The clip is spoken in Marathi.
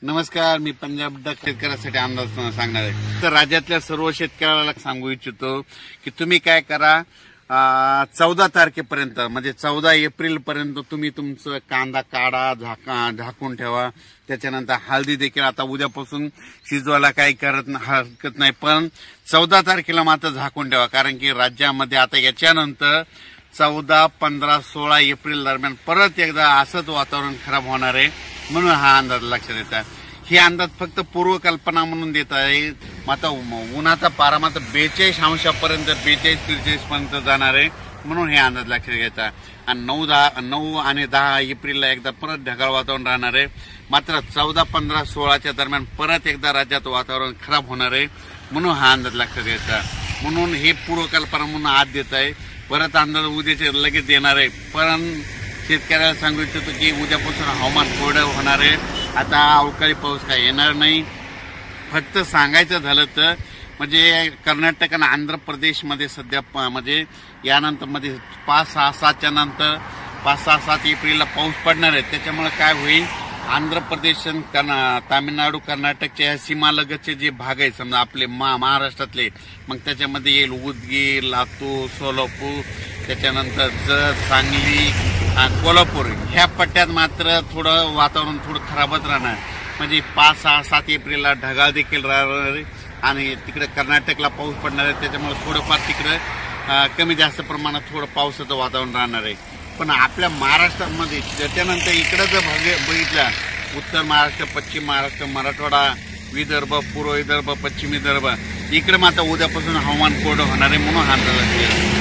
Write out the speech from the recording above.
नमस्कार, मी पंजाब डक शेतकऱ्यासाठी अंदाज सांगणार आहे. तर राज्यातल्या सर्व शेतकऱ्याला सांगू इच्छितो की तुम्ही काय करा, 14 तारखेपर्यंत म्हणजे 14 एप्रिल पर्यंत तुम्ही तुमचं कांदा काढा, झाकून ठेवा. त्याच्यानंतर हळदी देखील आता उद्यापासून शिजवायला काही हरकत नाही, पण 14 तारखेला मात्र झाकून ठेवा. कारण की राज्यामध्ये आता याच्यानंतर 14, 15, 16 एप्रिल दरम्यान परत एकदा असंच वातावरण खराब होणार आहे. म्हणून हा अंदाज लक्षात येतात. ही अंदाज फक्त पूर्वकल्पना म्हणून देत आहे. मात्र उन्हाचा पारा मात्र 42 अंशापर्यंत 42-43 पर्यंत जाणार आहे. म्हणून हे अंदाज लक्षात घ्यायचा. आणि 9 आणि 10 एप्रिलला एकदा परत ढगाळ वातावरण राहणार आहे. मात्र 14, 15, 16च्या दरम्यान परत एकदा राज्यात वातावरण खराब होणार आहे. म्हणून हा अंदाज लक्षात घ्यायचा. म्हणून हे पूर्वकल्पना म्हणून आज देत आहे. परत अंदाज उद्याचे लगेच देणार आहे. पण शेतकऱ्याला सांगू इच्छितो की उद्यापासून हवामान कोरडं होणार आहे. आता अवकाळी पाऊस काय येणार नाही. फक्त सांगायचं झालं तर म्हणजे कर्नाटक आणि आंध्र प्रदेशमध्ये सध्या म्हणजे यानंतर मध्ये 5-6-7च्या नंतर 5-6-7 एप्रिलला पाऊस पडणार आहे. त्याच्यामुळे काय होईल, आंध्र प्रदेश, तामिळनाडू, कर्नाटकच्या सीमालगतचे जे भाग आहेत समजा आपले महाराष्ट्रातले, मग त्याच्यामध्ये येईल उदगीर, लातूर, सोलापूर, त्याच्यानंतर जत, सांगली, कोल्हापूर ह्या पट्ट्यात मात्र थोडं वातावरण थोडं खराबच राहणार. म्हणजे 5-6-7 एप्रिलला ढगाळ देखील राहणार आहे आणि तिकडे कर्नाटकला पाऊस पडणार आहे. त्याच्यामुळे थोडंफार तिकडे कमी जास्त प्रमाणात थोडं पावसाचं वातावरण राहणार आहे. पण आपल्या महाराष्ट्रामध्ये त्याच्यानंतर इकडे जर बघितला, उत्तर महाराष्ट्र, पश्चिम महाराष्ट्र, मराठवाडा, विदर्भ, पूर्व विदर्भ, पश्चिम विदर्भ इकडे मात्र उद्यापासून हवामान कोरडं होणार आहे. म्हणून हा अंदाज